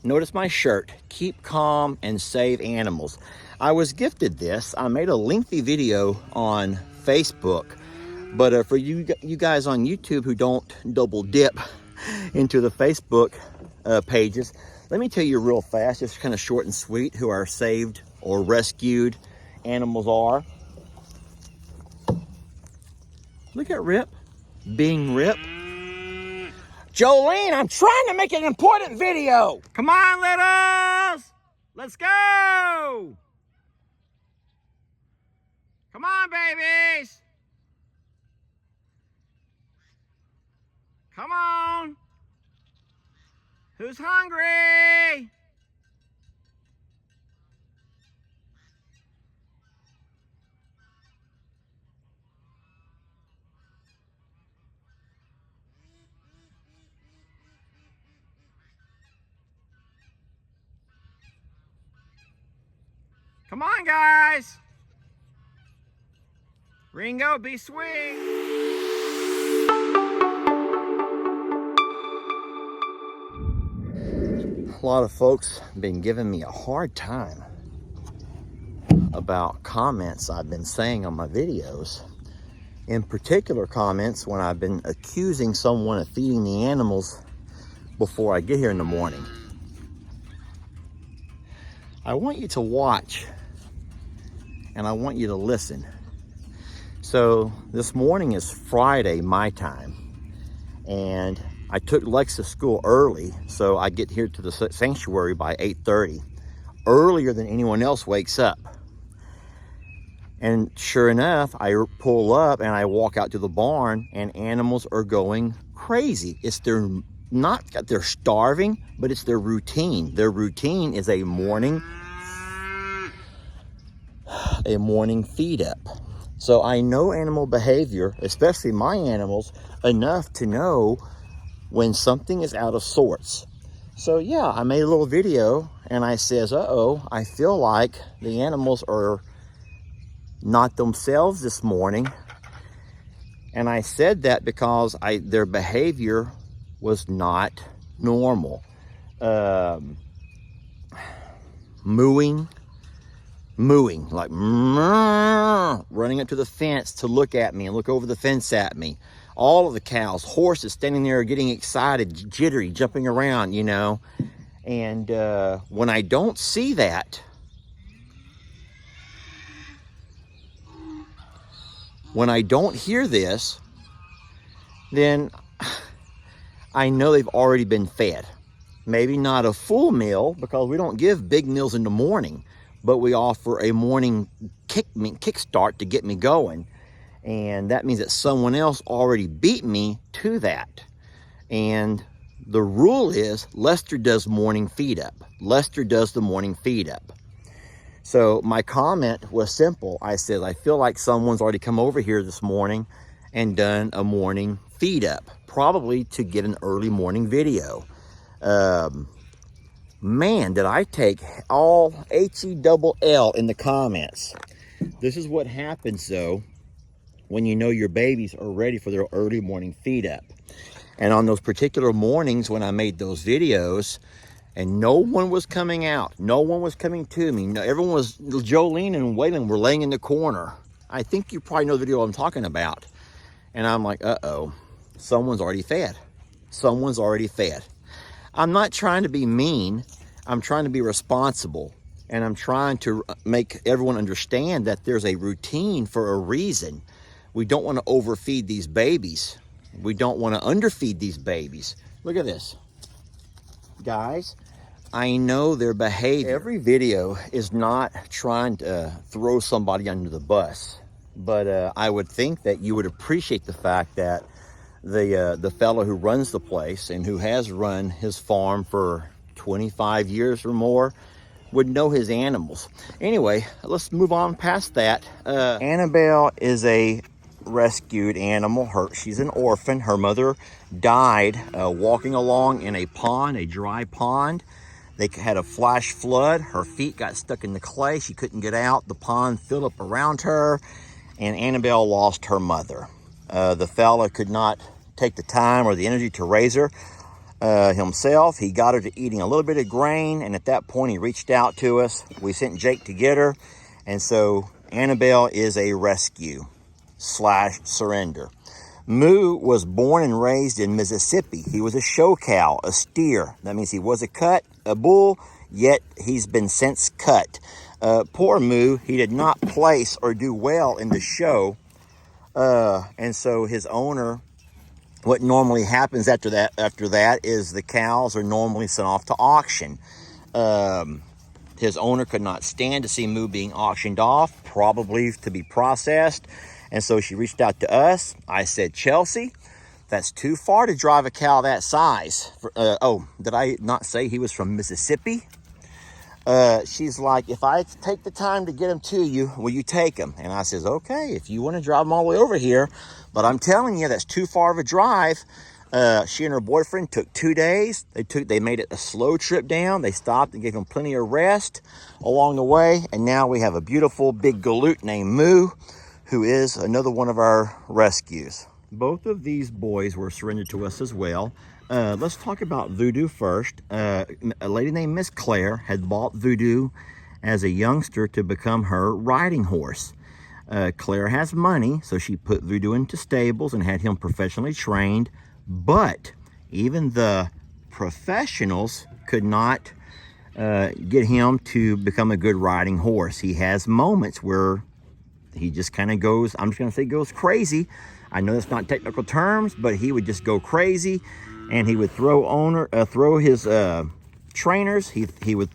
Notice my shirt, keep calm and save animals. I was gifted this. I made a lengthy video on Facebook, but for you guys on YouTube who don't double dip into the Facebook pages, let me tell you real fast, just kind of short and sweet, who our saved or rescued animals are. Look at Rip, being Rip. Jolene, I'm trying to make an important video. Come on, littles. Let's go. Come on, babies. Come on. Who's hungry? Come on, guys. Ringo, be sweet. A lot of folks have been giving me a hard time about comments I've been saying on my videos. In particular comments when I've been accusing someone of feeding the animals before I get here in the morning. I want you to watch and I want you to listen. So this morning is Friday, my time, and I took Lex to school early, so I get here to the sanctuary by 8:30, earlier than anyone else wakes up. And sure enough, I pull up and I walk out to the barn and animals are going crazy. They're starving, but it's their routine. Their routine is a morning feed up. So I know animal behavior, especially my animals, enough to know when something is out of sorts. So yeah, I made a little video and I says, I feel like the animals are not themselves this morning. And I said that because their behavior was not normal. Mooing, like running up to the fence to look at me and look over the fence at me. All of the cows, horses standing there getting excited, jittery, jumping around, you know. And when I don't see that, when I don't hear this, then I know they've already been fed. Maybe not a full meal, because we don't give big meals in the morning, but we offer a morning kickstart to get me going. And that means that someone else already beat me to that. And the rule is Lester does morning feed up. Lester does the morning feed up. So my comment was simple. I said, I feel like someone's already come over here this morning and done a morning feed up, probably to get an early morning video. Man, did I take all H-E-double-L in the comments. This is what happens though when you know your babies are ready for their early morning feed up. And on those particular mornings when I made those videos and no one was coming out, no one was coming to me, no, everyone was, Jolene and Waylon were laying in the corner. I think you probably know the video I'm talking about. And I'm like, someone's already fed. Someone's already fed. I'm not trying to be mean. I'm trying to be responsible. And I'm trying to make everyone understand that there's a routine for a reason. We don't want to overfeed these babies. We don't want to underfeed these babies. Look at this. Guys, I know their behavior. Every video is not trying to throw somebody under the bus. But I would think that you would appreciate the fact that the fellow who runs the place and who has run his farm for 25 years or more would know his animals. Anyway, let's move on past that. Annabelle is a rescued animal. She's an orphan. Her mother died walking along in a pond, a dry pond. They had a flash flood. Her feet got stuck in the clay. She couldn't get out. The pond filled up around her, and Annabelle lost her mother. The fella could not take the time or the energy to raise her. himself. He got her to eating a little bit of grain, and at that point he reached out to us. We sent Jake to get her, and so Annabelle is a rescue / surrender. Moo was born and raised in Mississippi. He was a show cow, a steer. That means he was a bull, yet he's been since cut. Poor Moo, he did not place or do well in the show, and so his owner, what normally happens after that is the cows are normally sent off to auction. His owner could not stand to see Moo being auctioned off, probably to be processed. And so she reached out to us. I said, Chelsea, that's too far to drive a cow that size. Did I not say he was from Mississippi? She's like, if I take the time to get him to you, will you take him? And I says, okay, if you want to drive him all the way over here, but I'm telling you, that's too far of a drive. She and her boyfriend took 2 days. They made it a slow trip down. They stopped and gave him plenty of rest along the way. And now we have a beautiful big galoot named Moo, who is another one of our rescues. Both of these boys were surrendered to us as well. Let's talk about Voodoo first. A lady named Miss Claire had bought Voodoo as a youngster to become her riding horse. Claire has money, so she put Voodoo into stables and had him professionally trained. But even the professionals could not get him to become a good riding horse. He has moments where he just kind of goes, I'm just going to say goes crazy. I know that's not technical terms, but he would just go crazy, and he would throw his trainers. He would,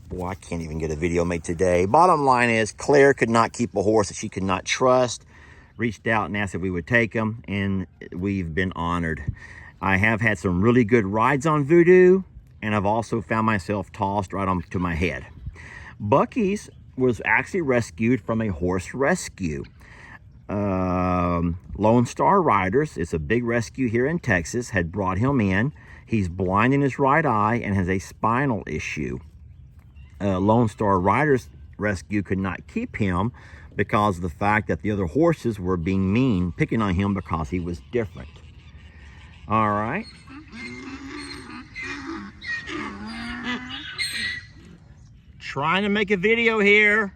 boy, I can't even get a video made today. Bottom line is, Claire could not keep a horse that she could not trust. Reached out and asked if we would take him, and we've been honored. I have had some really good rides on Voodoo, and I've also found myself tossed right onto my head. Bucky's was actually rescued from a horse rescue. Lone Star Riders, it's a big rescue here in Texas, had brought him in. He's blind in his right eye and has a spinal issue. Lone Star Riders rescue could not keep him because of the fact that the other horses were being mean, picking on him because he was different. All right. Trying to make a video here.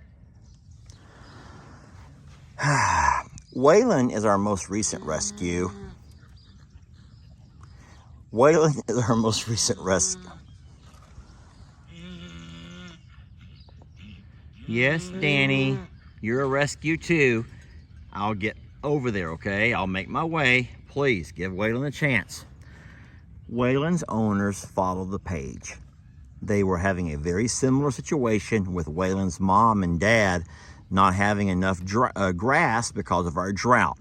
Waylon is our most recent rescue. Waylon is our most recent rescue. Yes, Danny, you're a rescue too. I'll get over there, okay? I'll make my way. Please give Waylon a chance. Waylon's owners followed the page. They were having a very similar situation with Waylon's mom and dad not having enough grass because of our drought.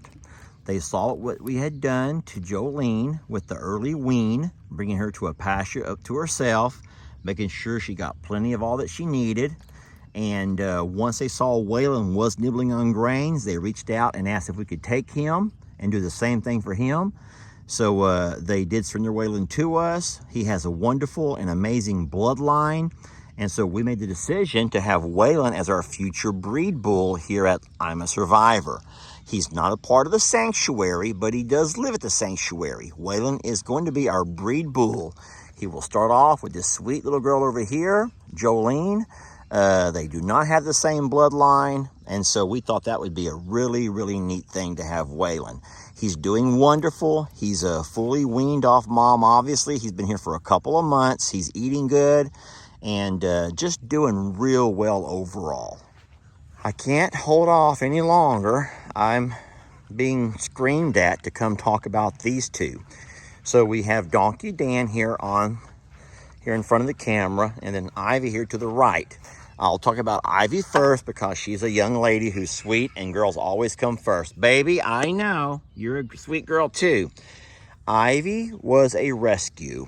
They saw what we had done to Jolene with the early wean, bringing her to a pasture up to herself, making sure she got plenty of all that she needed. And once they saw Waylon was nibbling on grains, they reached out and asked if we could take him and do the same thing for him. So they did surrender Waylon to us. He has a wonderful and amazing bloodline. And so we made the decision to have Waylon as our future breed bull here at I'm a Survivor. He's not a part of the sanctuary, but he does live at the sanctuary. Waylon is going to be our breed bull. He will start off with this sweet little girl over here, Jolene. They do not have the same bloodline, and so we thought that would be a really, really neat thing to have Waylon. He's doing wonderful. He's fully weaned off mom, obviously. He's been here for a couple of months. He's eating good and just doing real well overall. I can't hold off any longer. I'm being screamed at to come talk about these two. So we have Donkey Dan here in front of the camera, and then Ivy here to the right. I'll talk about Ivy first because she's a young lady who's sweet, and girls always come first. Baby, I know you're a sweet girl too. Ivy was a rescue.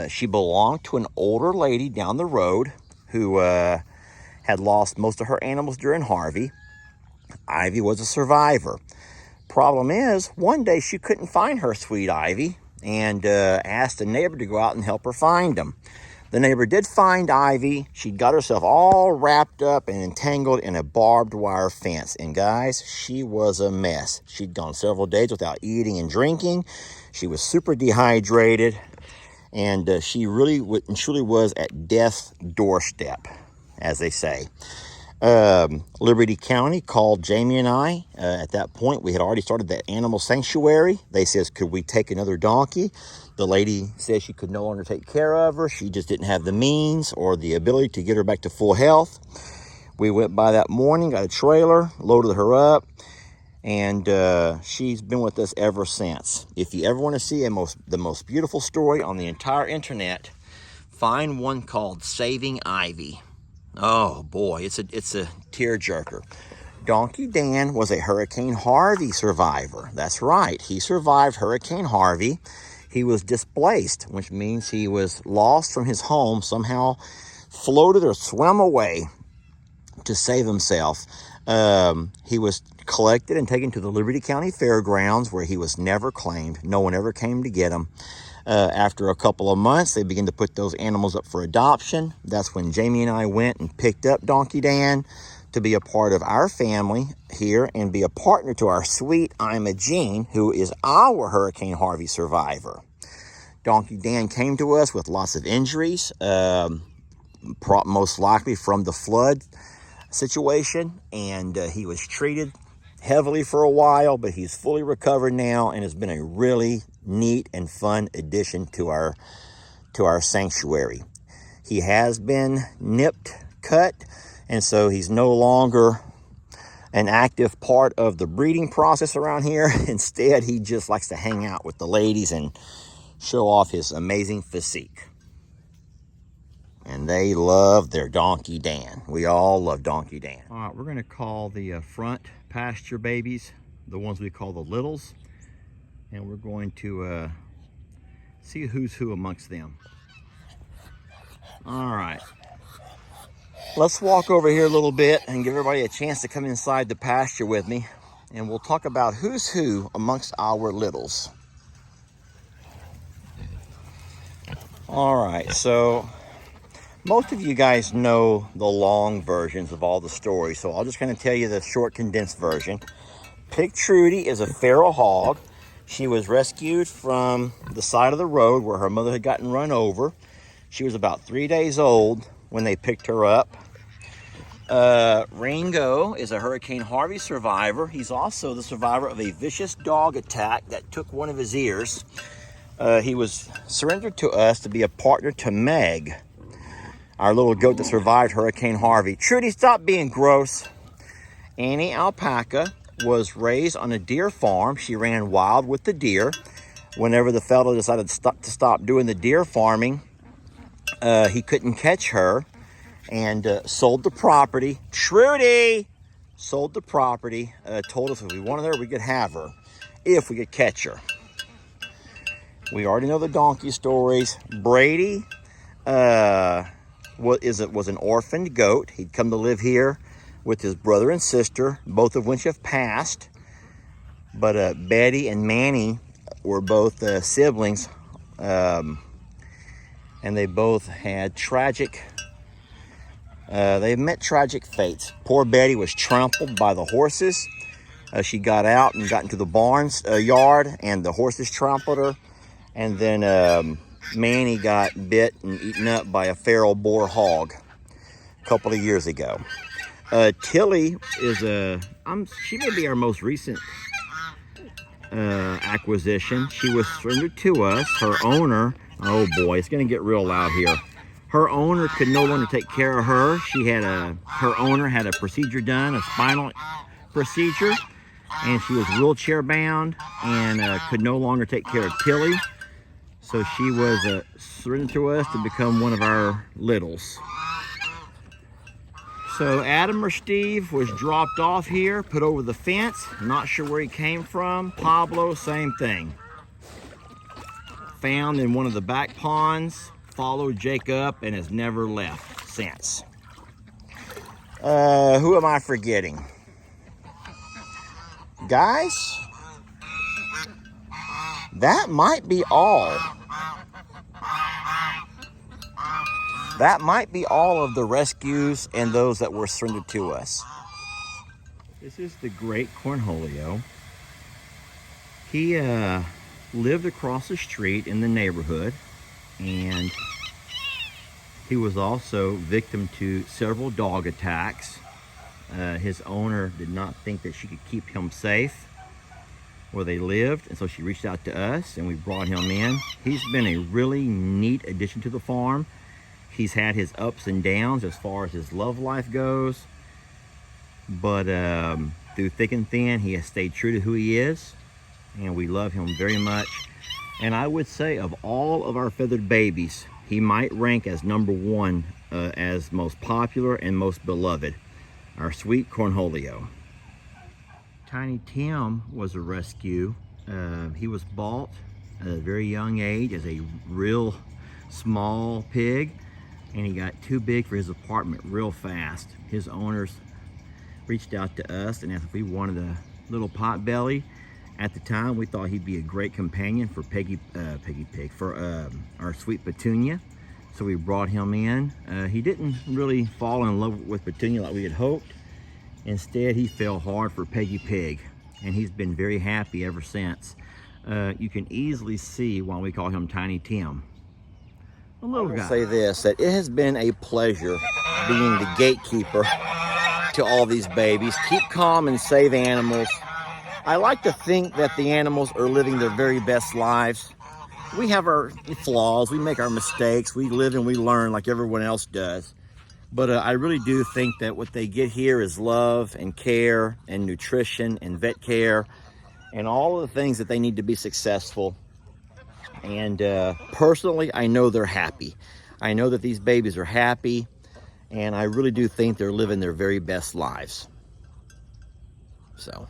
She belonged to an older lady down the road who had lost most of her animals during Harvey. Ivy was a survivor. Problem is, one day she couldn't find her sweet Ivy and asked a neighbor to go out and help her find them. The neighbor did find Ivy. She got herself all wrapped up and entangled in a barbed wire fence. And guys, she was a mess. She'd gone several days without eating and drinking. She was super dehydrated, and she really and truly was at death's doorstep, as they say. Liberty County called Jamie and I. At that point, we had already started that animal sanctuary. They says, could we take another donkey? The lady said she could no longer take care of her. She just didn't have the means or the ability to get her back to full health. We went by that morning, got a trailer, loaded her up, and she's been with us ever since. If you ever want to see the most beautiful story on the entire internet, find one called Saving Ivy. Oh boy, it's a tearjerker. Donkey Dan was a Hurricane Harvey survivor. That's right, he survived Hurricane Harvey. He was displaced, which means he was lost from his home, somehow floated or swam away to save himself. He was collected and taken to the Liberty County Fairgrounds, where he was never claimed. No one ever came to get him. After a couple of months, they began to put those animals up for adoption. That's when Jamie and I went and picked up Donkey Dan to be a part of our family here and be a partner to our sweet Ima Jean, who is our Hurricane Harvey survivor. Donkey Dan came to us with lots of injuries, most likely from the flood situation, and he was treated heavily for a while, but he's fully recovered now and has been a really neat and fun addition to our sanctuary. He has been cut, and so he's no longer an active part of the breeding process around here. Instead, he just likes to hang out with the ladies and show off his amazing physique. And they love their Donkey Dan. We all love Donkey Dan. All right, we're going to call the front pasture babies, the ones we call the littles, and we're going to see who's who amongst them. All right, let's walk over here a little bit and give everybody a chance to come inside the pasture with me, and we'll talk about who's who amongst our littles. All right, so most of you guys know the long versions of all the stories, so I'll just kind of tell you the short, condensed version. Pig Trudy is a feral hog. She was rescued from the side of the road where her mother had gotten run over. She was about 3 days old when they picked her up. Ringo is a Hurricane Harvey survivor. He's also the survivor of a vicious dog attack that took one of his ears. He was surrendered to us to be a partner to Meg, our little goat that survived Hurricane Harvey. Trudy, stop being gross. Annie Alpaca was raised on a deer farm. She ran wild with the deer. Whenever the fellow decided to stop doing the deer farming, he couldn't catch her and sold the property. Trudy sold the property, told us if we wanted her, we could have her if we could catch her. We already know the donkey stories. Brady was an orphaned goat. He'd come to live here with his brother and sister, both of which have passed. But Betty and Manny were both siblings, and they both had they met tragic fates. Poor Betty was trampled by the horses. She got out and got into the barns yard, and the horses trampled her. And then Manny got bit and eaten up by a feral boar hog a couple of years ago. Tilly is she may be our most recent acquisition. She was surrendered to us. Her owner, oh boy, it's going to get real loud here. Her owner could no longer take care of her. Her owner had a procedure done, a spinal procedure, and she was wheelchair bound and could no longer take care of Tilly. So she was surrendered to us to become one of our littles. So Adam or Steve was dropped off here, put over the fence. Not sure where he came from. Pablo, same thing. Found in one of the back ponds, followed Jake up, and has never left since. Who am I forgetting? Guys, that might be all. That might be all of the rescues and those that were surrendered to us. This is the great Cornholio. He lived across the street in the neighborhood, and he was also victim to several dog attacks. His owner did not think that she could keep him safe where they lived, and so she reached out to us and we brought him in. He's been a really neat addition to the farm. He's had his ups and downs as far as his love life goes, but through thick and thin, he has stayed true to who he is, and we love him very much. And I would say of all of our feathered babies, he might rank as #1 as most popular and most beloved, our sweet Cornholio. Tiny Tim was a rescue. He was bought at a very young age as a real small pig, and he got too big for his apartment real fast. His owners reached out to us and asked if we wanted a little pot belly. At the time, we thought he'd be a great companion for our sweet Petunia, so we brought him in. He didn't really fall in love with Petunia like we had hoped. Instead, he fell hard for Peggy Pig, and he's been very happy ever since. You can easily see why we call him Tiny Tim. A little guy. I'll say this, that it has been a pleasure being the gatekeeper to all these babies. Keep calm and save animals. I like to think that the animals are living their very best lives. We have our flaws, we make our mistakes, we live and we learn like everyone else does. But I really do think that what they get here is love and care and nutrition and vet care and all of the things that they need to be successful. And personally, I know they're happy. I know that these babies are happy, and I really do think they're living their very best lives. So.